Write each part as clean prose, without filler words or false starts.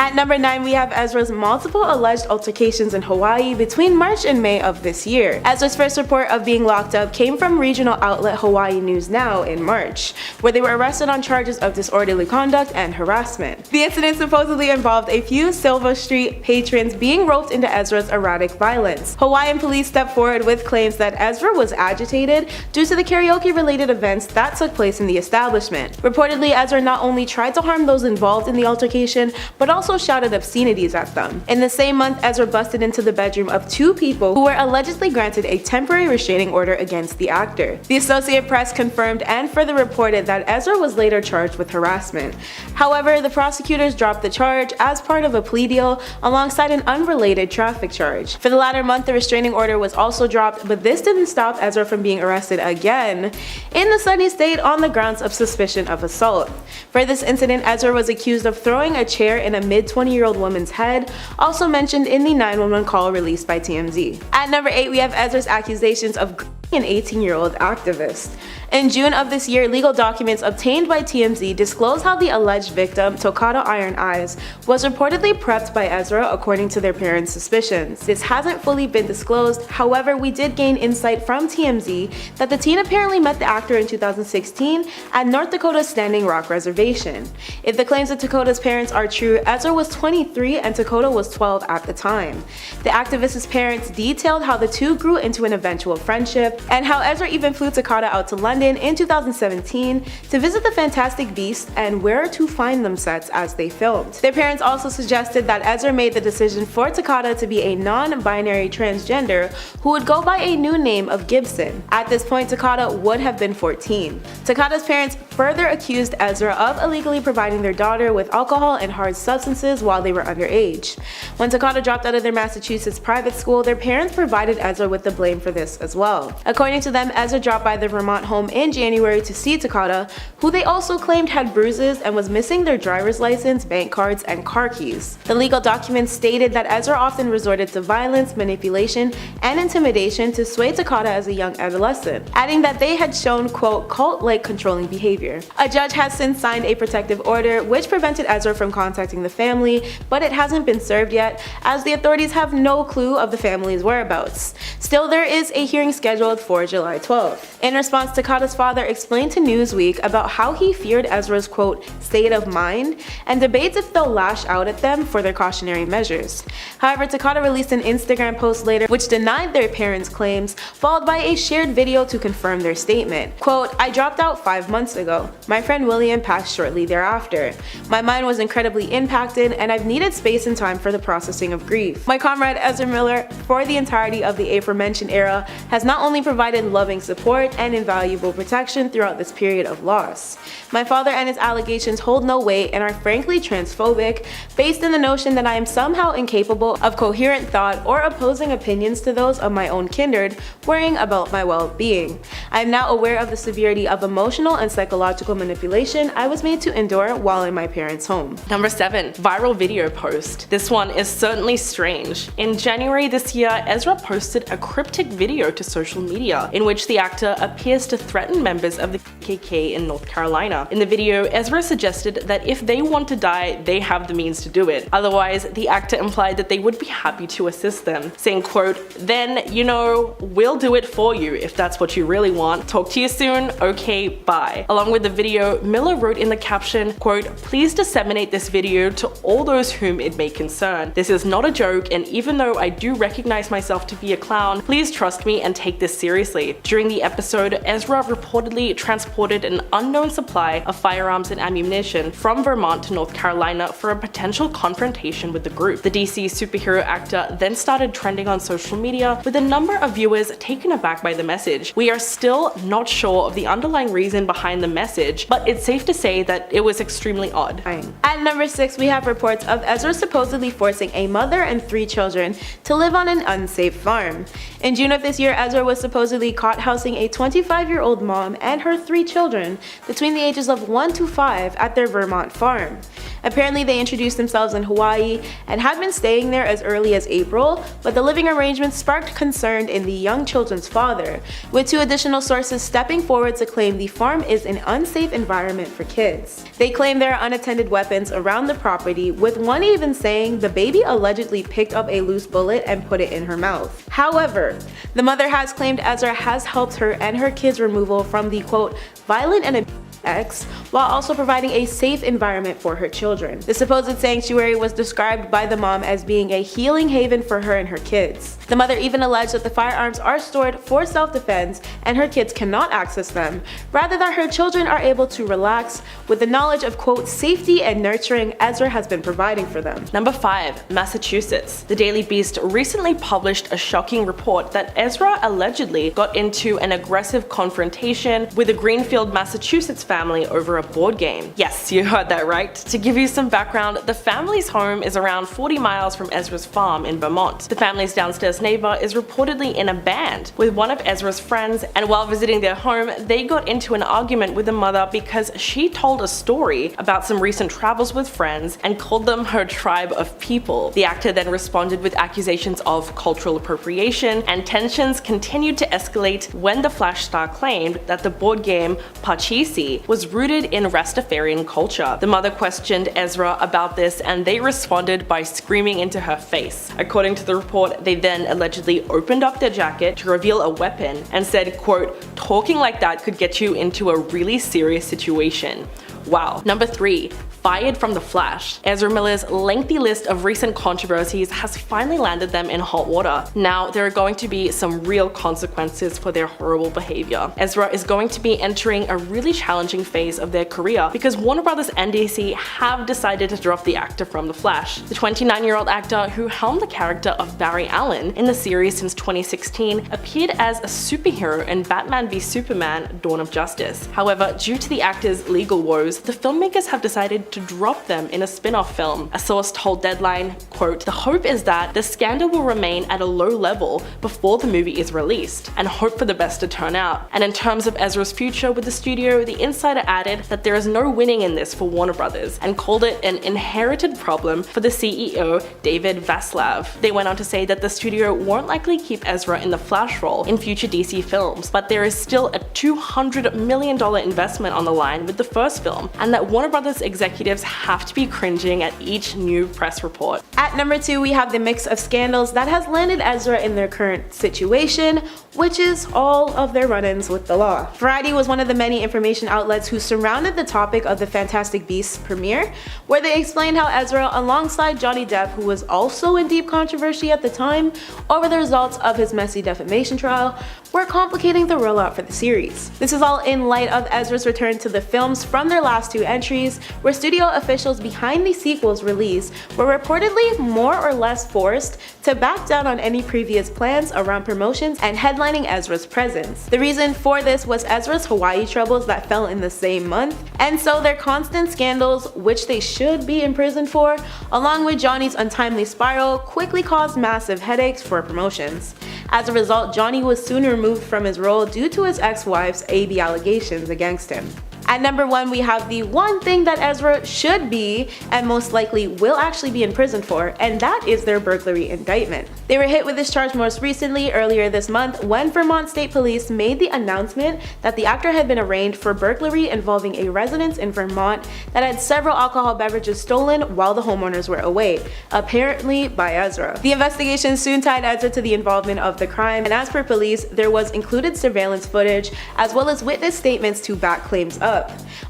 At number 9, we have Ezra's multiple alleged altercations in Hawaii between March and May of this year. Ezra's first report of being locked up came from regional outlet Hawaii News Now in March, where they were arrested on charges of disorderly conduct and harassment. The incident supposedly involved a few Silver Street patrons being roped into Ezra's erratic violence. Hawaiian police stepped forward with claims that Ezra was agitated due to the karaoke-related events that took place in the establishment. Reportedly, Ezra not only tried to harm those involved in the altercation, but also shouted obscenities at them. In the same month, Ezra busted into the bedroom of 2 people who were allegedly granted a temporary restraining order against the actor. The Associated Press confirmed and further reported that Ezra was later charged with harassment. However, the prosecutors dropped the charge as part of a plea deal alongside an unrelated traffic charge. For the latter month, the restraining order was also dropped, but this didn't stop Ezra from being arrested again in the sunny state on the grounds of suspicion of assault. For this incident, Ezra was accused of throwing a chair in a mid-20-year-old woman's head, also mentioned in the 911 call released by TMZ. At number 8, we have Ezra's accusations of an 18-year-old activist. In June of this year, legal documents obtained by TMZ disclosed how the alleged victim, Tokata Iron Eyes, was reportedly prepped by Ezra according to their parents' suspicions. This hasn't fully been disclosed, however, we did gain insight from TMZ that the teen apparently met the actor in 2016 at North Dakota's Standing Rock Reservation. If the claims of Dakota's parents are true, Ezra was 23 and Dakota was 12 at the time. The activist's parents detailed how the two grew into an eventual friendship, and how Ezra even flew Takata out to London in 2017 to visit the Fantastic Beasts and Where to Find Them sets as they filmed. Their parents also suggested that Ezra made the decision for Takata to be a non-binary transgender who would go by a new name of Gibson. At this point, Takata would have been 14. Takata's parents further accused Ezra of illegally providing their daughter with alcohol and hard substances while they were underage. When Takata dropped out of their Massachusetts private school, their parents provided Ezra with the blame for this as well. According to them, Ezra dropped by their Vermont home in January to see Takata, who they also claimed had bruises and was missing their driver's license, bank cards, and car keys. The legal documents stated that Ezra often resorted to violence, manipulation, and intimidation to sway Takata as a young adolescent, adding that they had shown, quote, cult-like controlling behavior. A judge has since signed a protective order which prevented Ezra from contacting the family, but it hasn't been served yet, as the authorities have no clue of the family's whereabouts. Still, there is a hearing scheduled for July 12th. In response, Takata's father explained to Newsweek about how he feared Ezra's, quote, state of mind, and debates if they'll lash out at them for their cautionary measures. However, Takata released an Instagram post later which denied their parents' claims, followed by a shared video to confirm their statement. Quote, I dropped out 5 months ago. My friend William passed shortly thereafter. My mind was incredibly impacted, and I've needed space and time for the processing of grief. My comrade Ezra Miller, for the entirety of the aforementioned era, has not only provided loving support and invaluable protection throughout this period of loss. My father and his allegations hold no weight and are frankly transphobic, based in the notion that I am somehow incapable of coherent thought or opposing opinions to those of my own kindred, worrying about my well-being. I am now aware of the severity of emotional and psychological manipulation I was made to endure while in my parents' home. Number 7. Viral video post. This one is certainly strange. In January this year, Ezra posted a cryptic video to social media in which the actor appears to threaten members of the KKK in North Carolina. In the video, Ezra suggested that if they want to die, they have the means to do it. Otherwise, the actor implied that they would be happy to assist them, saying, quote, then, you know, we'll do it for you if that's what you really want. Talk to you soon. Okay, bye. Along with the video, Miller wrote in the caption, quote, please disseminate this video to all those whom it may concern. This is not a joke, and even though I do recognize myself to be a clown, please trust me and take this seriously. During the episode, Ezra reportedly transported an unknown supply of firearms and ammunition from Vermont to North Carolina for a potential confrontation with the group. The DC superhero actor then started trending on social media, with a number of viewers taken aback by the message. We are still not sure of the underlying reason behind the message, but it's safe to say that it was extremely odd. At number 6, we have reports of Ezra supposedly forcing a mother and 3 children to live on an unsafe farm. In June of this year, Ezra was supposedly caught housing a 25-year-old mom and her 3 children between the ages of 1 to 5 at their Vermont farm. Apparently they introduced themselves in Hawaii and had been staying there as early as April, but the living arrangement sparked concern in the young children's father, with 2 additional sources stepping forward to claim the farm is an unsafe environment for kids. They claim there are unattended weapons around the property, with one even saying the baby allegedly picked up a loose bullet and put it in her mouth. However, the mother has claimed Ezra has helped her and her kids' removal from the quote, violent and X, while also providing a safe environment for her children. The supposed sanctuary was described by the mom as being a healing haven for her and her kids. The mother even alleged that the firearms are stored for self-defense and her kids cannot access them, rather that her children are able to relax with the knowledge of quote, safety and nurturing Ezra has been providing for them. Number 5. Massachusetts. The Daily Beast recently published a shocking report that Ezra allegedly got into an aggressive confrontation with a Greenfield, Massachusetts family over a board game. Yes, you heard that right. To give you some background, the family's home is around 40 miles from Ezra's farm in Vermont. The family's downstairs neighbor is reportedly in a band with one of Ezra's friends, and while visiting their home, they got into an argument with the mother because she told a story about some recent travels with friends and called them her tribe of people. The actor then responded with accusations of cultural appropriation, and tensions continued to escalate when the Flash star claimed that the board game Parcheesi was rooted in Rastafarian culture. The mother questioned Ezra about this and they responded by screaming into her face. According to the report, they then allegedly opened up their jacket to reveal a weapon and said, quote, talking like that could get you into a really serious situation. Wow. Number 3. Fired from The Flash. Ezra Miller's lengthy list of recent controversies has finally landed them in hot water. Now, there are going to be some real consequences for their horrible behavior. Ezra is going to be entering a really challenging phase of their career because Warner Bros. And DC have decided to drop the actor from The Flash. The 29-year-old actor who helmed the character of Barry Allen in the series since 2016 appeared as a superhero in Batman v Superman: Dawn of Justice. However, due to the actor's legal woes, the filmmakers have decided to drop them in a spin-off film. A source told Deadline, quote, the hope is that the scandal will remain at a low level before the movie is released, and hope for the best to turn out. And in terms of Ezra's future with the studio, the insider added that there is no winning in this for Warner Brothers, and called it an inherited problem for the CEO, David Vaslav. They went on to say that the studio won't likely keep Ezra in the Flash role in future DC films, but there is still a $200 million investment on the line with the first film, and that Warner Brothers executives have to be cringing at each new press report. At number 2, we have the mix of scandals that has landed Ezra in their current situation, which is all of their run-ins with the law. Variety was one of the many information outlets who surrounded the topic of the Fantastic Beasts premiere, where they explained how Ezra, alongside Johnny Depp, who was also in deep controversy at the time over the results of his messy defamation trial, were complicating the rollout for the series. This is all in light of Ezra's return to the films from their last 2 entries, where studio officials behind the sequel's release were reportedly more or less forced to back down on any previous plans around promotions and headlining Ezra's presence. The reason for this was Ezra's Hawaii troubles that fell in the same month, and so their constant scandals, which they should be imprisoned for, along with Johnny's untimely spiral, quickly caused massive headaches for promotions. As a result, Johnny was soon removed from his role due to his ex-wife's AB allegations against him. At number 1, we have the one thing that Ezra should be, and most likely will actually be in prison for, and that is their burglary indictment. They were hit with this charge most recently earlier this month when Vermont State Police made the announcement that the actor had been arraigned for burglary involving a residence in Vermont that had several alcohol beverages stolen while the homeowners were away, apparently by Ezra. The investigation soon tied Ezra to the involvement of the crime, and as per police, there was included surveillance footage as well as witness statements to back claims up.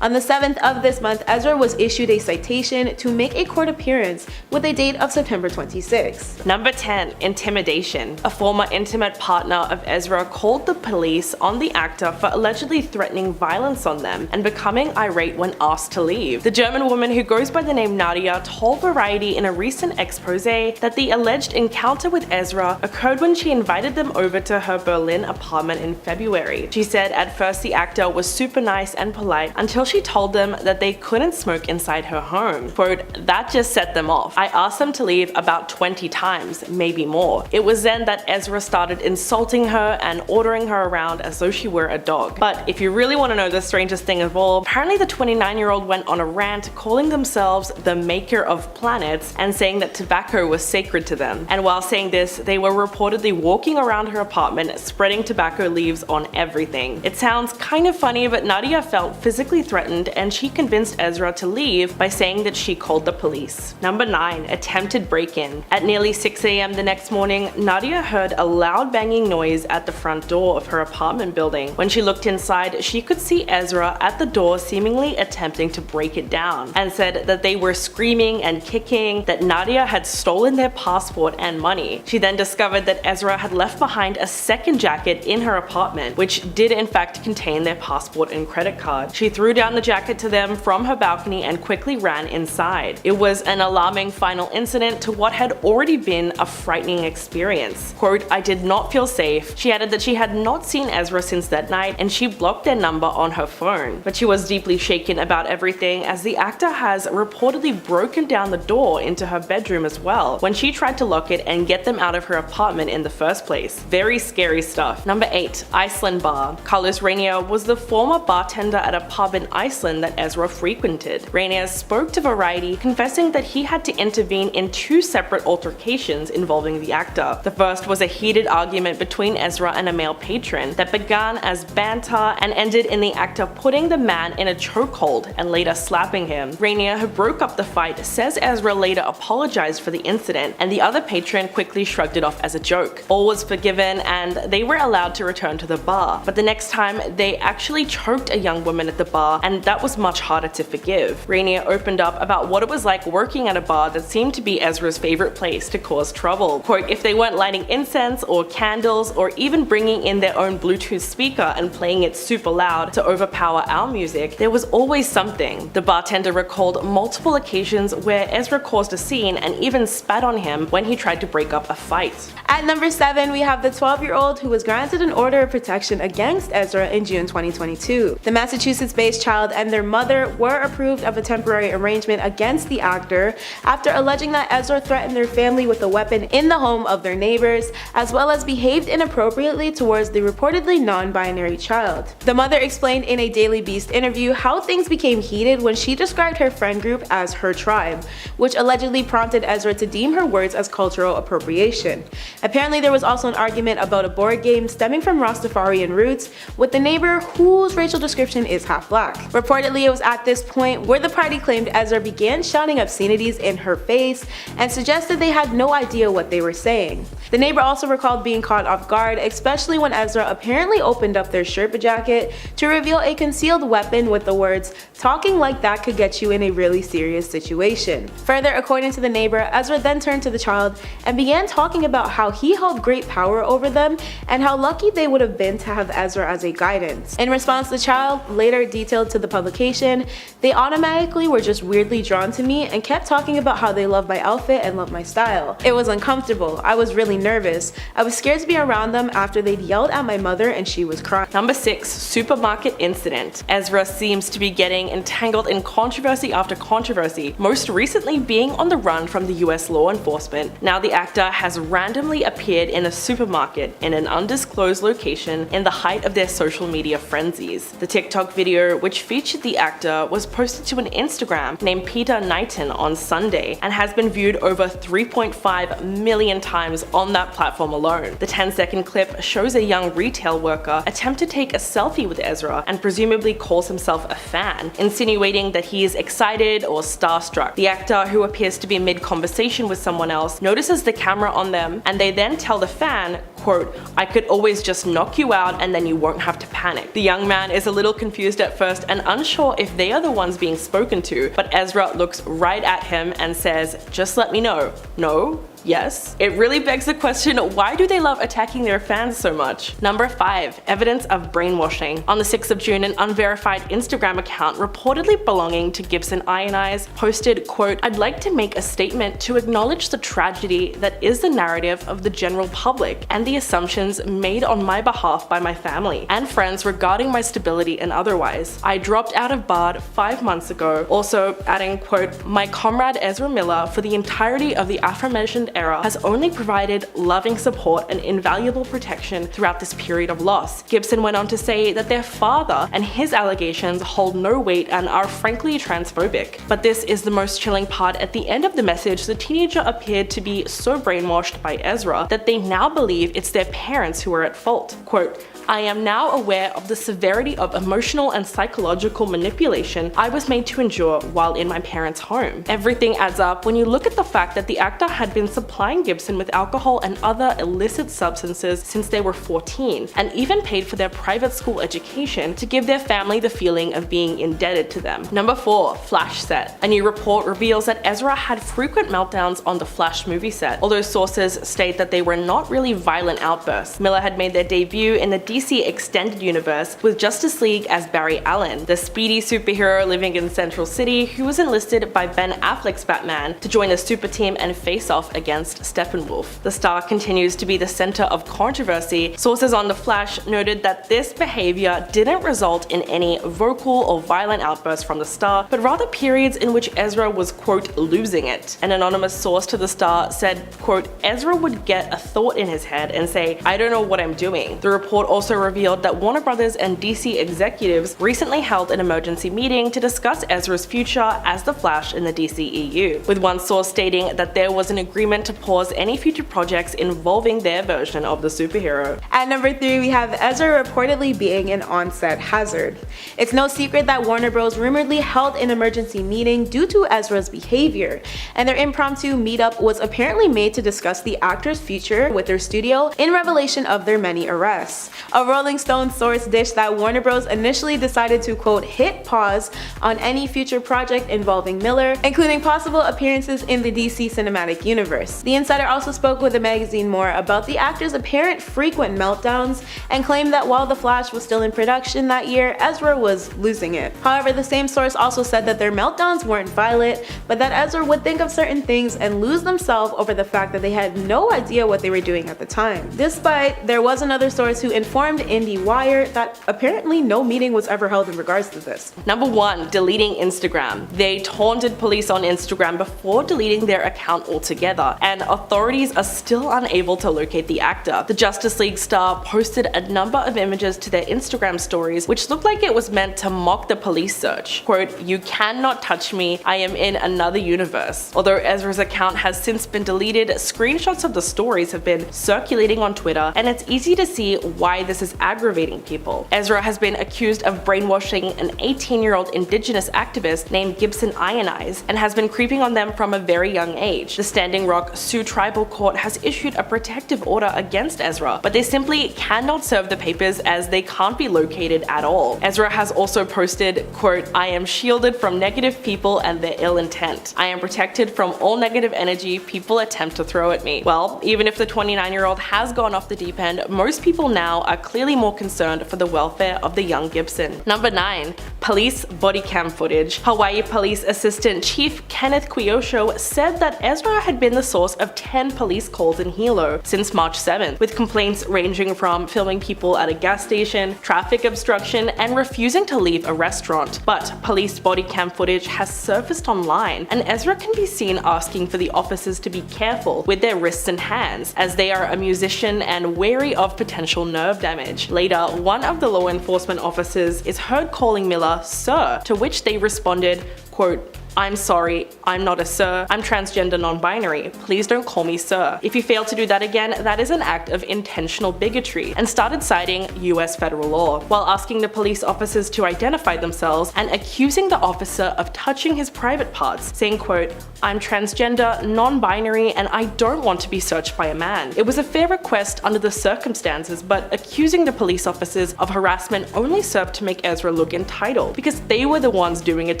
On the 7th of this month, Ezra was issued a citation to make a court appearance with a date of September 26. Number 10. Intimidation. A former intimate partner of Ezra called the police on the actor for allegedly threatening violence on them and becoming irate when asked to leave. The German woman who goes by the name Nadia told Variety in a recent expose that the alleged encounter with Ezra occurred when she invited them over to her Berlin apartment in February. She said at first the actor was super nice and polite light until she told them that they couldn't smoke inside her home. Quote, that just set them off. I asked them to leave about 20 times, maybe more. It was then that Ezra started insulting her and ordering her around as though she were a dog. But if you really want to know the strangest thing of all, apparently the 29-year-old went on a rant calling themselves the maker of planets and saying that tobacco was sacred to them. And while saying this, they were reportedly walking around her apartment spreading tobacco leaves on everything. It sounds kind of funny, but Nadia felt physically threatened and she convinced Ezra to leave by saying that she called the police. Number 9. Attempted break-in. At nearly 6 a.m. the next morning, Nadia heard a loud banging noise at the front door of her apartment building. When she looked inside, she could see Ezra at the door seemingly attempting to break it down, and said that they were screaming and kicking, that Nadia had stolen their passport and money. She then discovered that Ezra had left behind a second jacket in her apartment, which did in fact contain their passport and credit card. She threw down the jacket to them from her balcony and quickly ran inside. It was an alarming final incident to what had already been a frightening experience. Quote, I did not feel safe. She added that she had not seen Ezra since that night and she blocked their number on her phone. But she was deeply shaken about everything, as the actor has reportedly broken down the door into her bedroom as well when she tried to lock it and get them out of her apartment in the first place. Very scary stuff. Number 8. Iceland Bar. Carlos Rainier was the former bartender at a pub in Iceland that Ezra frequented. Rainier spoke to Variety, confessing that he had to intervene in 2 separate altercations involving the actor. The first was a heated argument between Ezra and a male patron that began as banter and ended in the actor putting the man in a chokehold and later slapping him. Rainier, who broke up the fight, says Ezra later apologized for the incident and the other patron quickly shrugged it off as a joke. All was forgiven and they were allowed to return to the bar. But the next time, they actually choked a young woman at the bar, and that was much harder to forgive. Rainier opened up about what it was like working at a bar that seemed to be Ezra's favorite place to cause trouble. Quote, if they weren't lighting incense or candles or even bringing in their own Bluetooth speaker and playing it super loud to overpower our music, there was always something. The bartender recalled multiple occasions where Ezra caused a scene and even spat on him when he tried to break up a fight. At number 7, we have the 12-year-old who was granted an order of protection against Ezra in June 2022. The Massachusetts-based child and their mother were approved of a temporary arrangement against the actor after alleging that Ezra threatened their family with a weapon in the home of their neighbors, as well as behaved inappropriately towards the reportedly non-binary child. The mother explained in a Daily Beast interview how things became heated when she described her friend group as her tribe, which allegedly prompted Ezra to deem her words as cultural appropriation. Apparently there was also an argument about a board game stemming from Rastafarian roots with the neighbor whose racial description is half black. Reportedly it was at this point where the party claimed Ezra began shouting obscenities in her face and suggested they had no idea what they were saying. The neighbor also recalled being caught off guard, especially when Ezra apparently opened up their Sherpa jacket to reveal a concealed weapon with the words, "Talking like that could get you in a really serious situation." Further, according to the neighbor, Ezra then turned to the child and began talking about how he held great power over them and how lucky they would have been to have Ezra as a guidance. In response, the child later detailed to the publication, "They automatically were just weirdly drawn to me and kept talking about how they love my outfit and love my style. It was uncomfortable. I was really nervous. I was scared to be around them after they'd yelled at my mother and she was crying." Number 6. Supermarket incident. Ezra seems to be getting entangled in controversy after controversy, most recently being on the run from the US law enforcement. Now the actor has randomly appeared in a supermarket in an undisclosed location in the height of their social media frenzies. The TikTok video, which featured the actor, was posted to an Instagram named Peter Knighton on Sunday and has been viewed over 3.5 million times on that platform alone. The 10-second clip shows a young retail worker attempt to take a selfie with Ezra and presumably calls himself a fan, insinuating that he is excited or starstruck. The actor, who appears to be mid-conversation with someone else, notices the camera on them and they then tell the fan, quote, "I could always just knock you out and then you won't have to panic." The young man is a little confused at first and unsure if they are the ones being spoken to, but Ezra looks right at him and says, "Just let me know." No? Yes. It really begs the question, why do they love attacking their fans so much? Number 5. Evidence of brainwashing. On the 6th of June, an unverified Instagram account reportedly belonging to Gibson Ionize posted, quote, "I'd like to make a statement to acknowledge the tragedy that is the narrative of the general public and the assumptions made on my behalf by my family and friends regarding my stability and otherwise. I dropped out of BARD 5 months ago," also adding, quote, "My comrade Ezra Miller for the entirety of the aforementioned era has only provided loving support and invaluable protection throughout this period of loss." Gibson went on to say that their father and his allegations hold no weight and are frankly transphobic. But this is the most chilling part. At the end of the message, the teenager appeared to be so brainwashed by Ezra that they now believe it's their parents who are at fault. Quote, "I am now aware of the severity of emotional and psychological manipulation I was made to endure while in my parents' home." Everything adds up when you look at the fact that the actor had been supplying Gibson with alcohol and other illicit substances since they were 14, and even paid for their private school education to give their family the feeling of being indebted to them. Number 4. Flash set. A new report reveals that Ezra had frequent meltdowns on the Flash movie set, although sources state that they were not really violent outbursts. Miller had made their debut in the DC Extended Universe with Justice League as Barry Allen, the speedy superhero living in Central City who was enlisted by Ben Affleck's Batman to join the super team and face off against Steppenwolf. The star continues to be the center of controversy. Sources on The Flash noted that this behavior didn't result in any vocal or violent outbursts from the star, but rather periods in which Ezra was, quote, "losing it." An anonymous source to the star said, quote, "Ezra would get a thought in his head and say, 'I don't know what I'm doing.'" The report also revealed that Warner Brothers and DC executives recently held an emergency meeting to discuss Ezra's future as the Flash in the DCEU, with one source stating that there was an agreement to pause any future projects involving their version of the superhero. At number 3, we have Ezra reportedly being an on-set hazard. It's no secret that Warner Bros. Rumoredly held an emergency meeting due to Ezra's behavior, and their impromptu meetup was apparently made to discuss the actor's future with their studio in revelation of their many arrests. A Rolling Stone source dished that Warner Bros. Initially decided to, quote, "hit pause on any future project involving Miller, including possible appearances in the DC Cinematic Universe." The insider also spoke with the magazine more about the actor's apparent frequent meltdowns and claimed that while The Flash was still in production that year, Ezra was losing it. However, the same source also said that their meltdowns weren't violent, but that Ezra would think of certain things and lose themselves over the fact that they had no idea what they were doing at the time. Despite, there was another source who informed IndieWire that apparently no meeting was ever held in regards to this. Number 1. Deleting Instagram. They taunted police on Instagram before deleting their account altogether, and authorities are still unable to locate the actor. The Justice League star posted a number of images to their Instagram stories which looked like it was meant to mock the police search. Quote, "You cannot touch me, I am in another universe." Although Ezra's account has since been deleted, screenshots of the stories have been circulating on Twitter, and it's easy to see why this is aggravating people. Ezra has been accused of brainwashing an 18-year-old indigenous activist named Gibson Ionize and has been creeping on them from a very young age. The Standing Rock Sioux Tribal Court has issued a protective order against Ezra, but they simply cannot serve the papers as they can't be located at all. Ezra has also posted, quote, "I am shielded from negative people and their ill intent. I am protected from all negative energy people attempt to throw at me." Well, even if the 29-year-old has gone off the deep end, most people now are clearly more concerned for the welfare of the young Gibson. Number 9. Police body cam footage. Hawaii Police Assistant Chief Kenneth Kyosho said that Ezra had been the source of 10 police calls in Hilo since March 7th, with complaints ranging from filming people at a gas station, traffic obstruction, and refusing to leave a restaurant. But police body cam footage has surfaced online, and Ezra can be seen asking for the officers to be careful with their wrists and hands, as they are a musician and wary of potential nerve damage. Later, one of the law enforcement officers is heard calling Miller "sir," to which they responded, quote, "I'm sorry, I'm not a sir. I'm transgender non-binary. Please don't call me sir." If you fail to do that again, that is an act of intentional bigotry, and started citing US federal law, while asking the police officers to identify themselves and accusing the officer of touching his private parts, saying, quote, "I'm transgender, non-binary, and I don't want to be searched by a man." It was a fair request under the circumstances, but accusing the police officers of harassment only served to make Ezra look entitled, because they were the ones doing it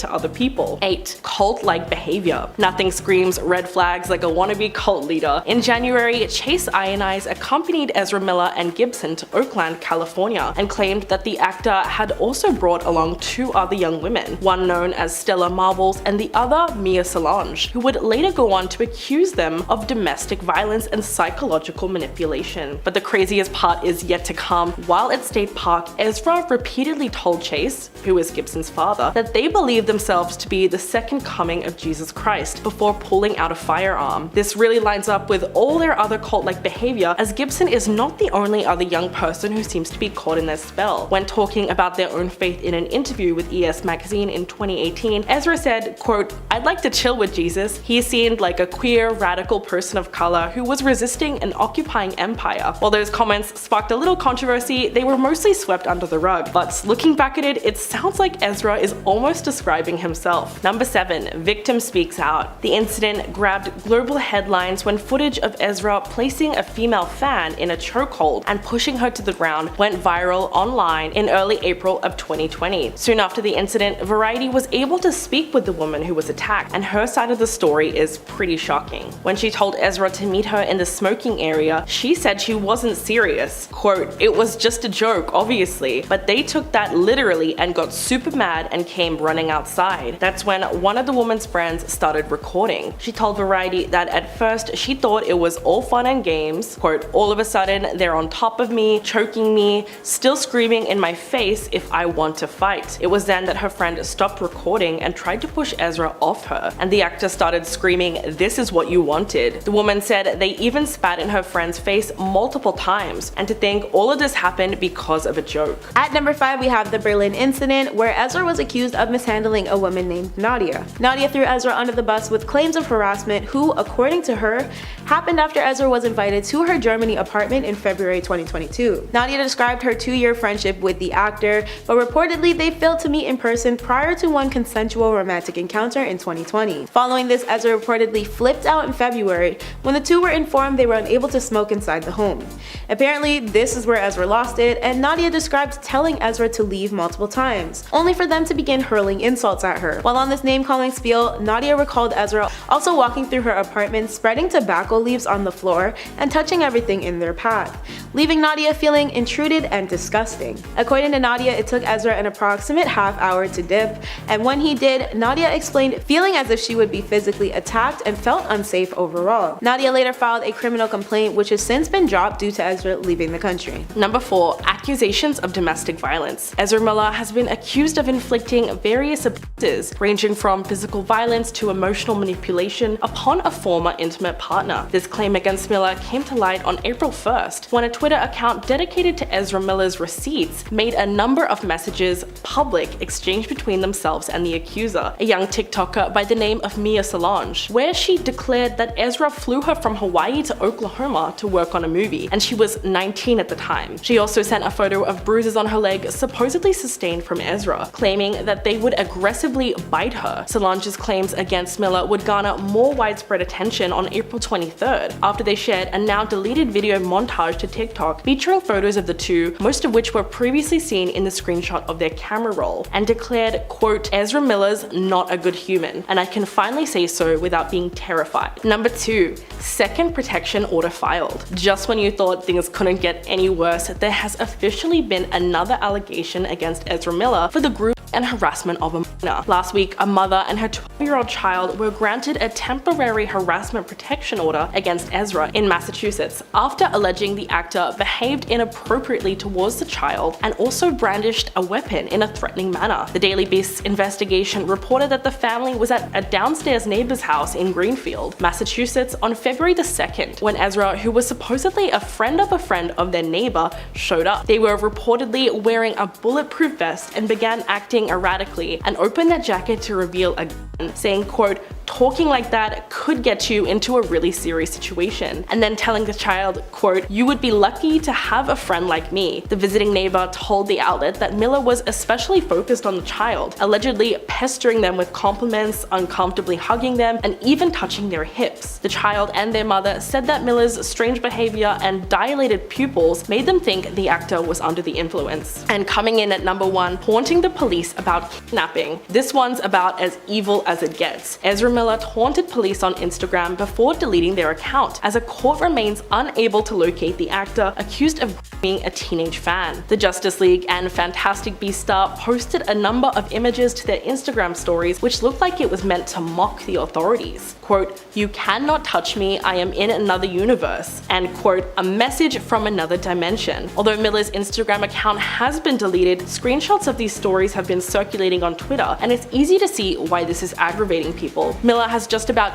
to other people. 8. cult-like behavior. Nothing screams red flags like a wannabe cult leader. In January, Chase Ionise accompanied Ezra Miller and Gibson to Oakland, California, and claimed that the actor had also brought along 2 other young women, one known as Stella Marbles and the other Mia Solange, who would later go on to accuse them of domestic violence and psychological manipulation. But the craziest part is yet to come. While at State Park, Ezra repeatedly told Chase, who is Gibson's father, that they believed themselves to be the second coming of Jesus Christ before pulling out a firearm. This really lines up with all their other cult-like behavior, as Gibson is not the only other young person who seems to be caught in their spell. When talking about their own faith in an interview with ES Magazine in 2018, Ezra said, quote, "I'd like to chill with Jesus. He seemed like a queer, radical person of color who was resisting an occupying empire." While those comments sparked a little controversy, they were mostly swept under the rug. But looking back at it, it sounds like Ezra is almost describing himself. Number 7. Victim speaks out. The incident grabbed global headlines when footage of Ezra placing a female fan in a chokehold and pushing her to the ground went viral online in early April of 2020. Soon after the incident, Variety was able to speak with the woman who was attacked, and her side of the story is pretty shocking. When she told Ezra to meet her in the smoking area, she said she wasn't serious. Quote, "It was just a joke, obviously, but they took that literally and got super mad and came running outside. That's when one of the woman's friends started recording. She told Variety that at first she thought it was all fun and games. Quote, all of a sudden they're on top of me, choking me, still screaming in my face if I want to fight. It was then that her friend stopped recording and tried to push Ezra off her, and the actor started screaming, 'This is what you wanted.' The woman said they even spat in her friend's face multiple times, and to think all of this happened because of a joke." At number 5, we have the Berlin incident, where Ezra was accused of mishandling a woman named Nadia. Nadia threw Ezra under the bus with claims of harassment, who, according to her, happened after Ezra was invited to her Germany apartment in February 2022. Nadia described her 2-year friendship with the actor, but reportedly they failed to meet in person prior to one consensual romantic encounter in 2020. Following this, Ezra reportedly flipped out in February when the two were informed they were unable to smoke inside the home. Apparently, this is where Ezra lost it, and Nadia described telling Ezra to leave multiple times, only for them to begin hurling insults at her. While on this name-calling spiel, Nadia recalled Ezra also walking through her apartment, spreading tobacco leaves on the floor and touching everything in their path, leaving Nadia feeling intruded and disgusting. According to Nadia, it took Ezra an approximate half-hour to dip, and when he did, Nadia explained feeling as if she would be physically attacked and felt unsafe overall. Nadia later filed a criminal complaint, which has since been dropped due to Ezra leaving the country. Number 4. Accusations of domestic violence. Ezra Miller has been accused of inflicting various abuses, ranging from physical violence to emotional manipulation upon a former intimate partner. This claim against Miller came to light on April 1st, when a Twitter account dedicated to Ezra Miller's receipts made a number of messages public exchanged between themselves and the accuser, a young TikToker by the name of Mia Solange, where she declared that Ezra flew her from Hawaii to Oklahoma to work on a movie, and she was 19 at the time. She also sent a photo of bruises on her leg supposedly sustained from Ezra, claiming that they would aggressively bite her. Solange's claims against Miller would garner more widespread attention on April 23rd, after they shared a now deleted video montage to TikTok featuring photos of the two, most of which were previously seen in the screenshot of their camera roll, and declared, quote, "Ezra Miller's not a good human, and I can finally say so without being terrified." Number 2. Second protection order filed. Just when you thought things couldn't get any worse, there has officially been another allegation against Ezra Miller for the group and harassment of a minor. Last week, a mother and her 12-year-old child were granted a temporary harassment protection order against Ezra in Massachusetts after alleging the actor behaved inappropriately towards the child and also brandished a weapon in a threatening manner. The Daily Beast's investigation reported that the family was at a downstairs neighbor's house in Greenfield, Massachusetts on February the 2nd, when Ezra, who was supposedly a friend of their neighbor, showed up. They were reportedly wearing a bulletproof vest and began acting erratically and opened their jacket to reveal a gun, saying, quote, talking like that could get you into a really serious situation. And then telling the child, quote, "You would be lucky to have a friend like me." The visiting neighbor told the outlet that Miller was especially focused on the child, allegedly pestering them with compliments, uncomfortably hugging them, and even touching their hips. The child and their mother said that Miller's strange behavior and dilated pupils made them think the actor was under the influence. And coming in at number 1, haunting the police about kidnapping. This one's about as evil as it gets. Ezra Miller taunted police on Instagram before deleting their account, as a court remains unable to locate the actor accused of being a teenage fan. The Justice League and Fantastic Beasts star posted a number of images to their Instagram stories which looked like it was meant to mock the authorities. Quote, "You cannot touch me, I am in another universe," and quote, "a message from another dimension." Although Miller's Instagram account has been deleted, screenshots of these stories have been circulating on Twitter, and it's easy to see why this is aggravating people. Miller has just about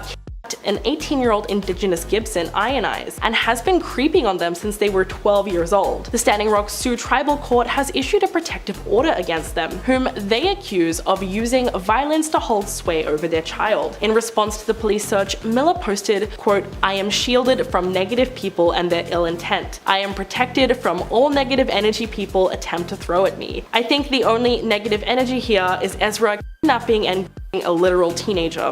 an 18-year-old Indigenous Gibson, Iron Eyes, and has been creeping on them since they were 12 years old. The Standing Rock Sioux Tribal Court has issued a protective order against them, whom they accuse of using violence to hold sway over their child. In response to the police search, Miller posted, quote, "I am shielded from negative people and their ill intent. I am protected from all negative energy people attempt to throw at me. I think the only negative energy here is Ezra kidnapping and a literal teenager."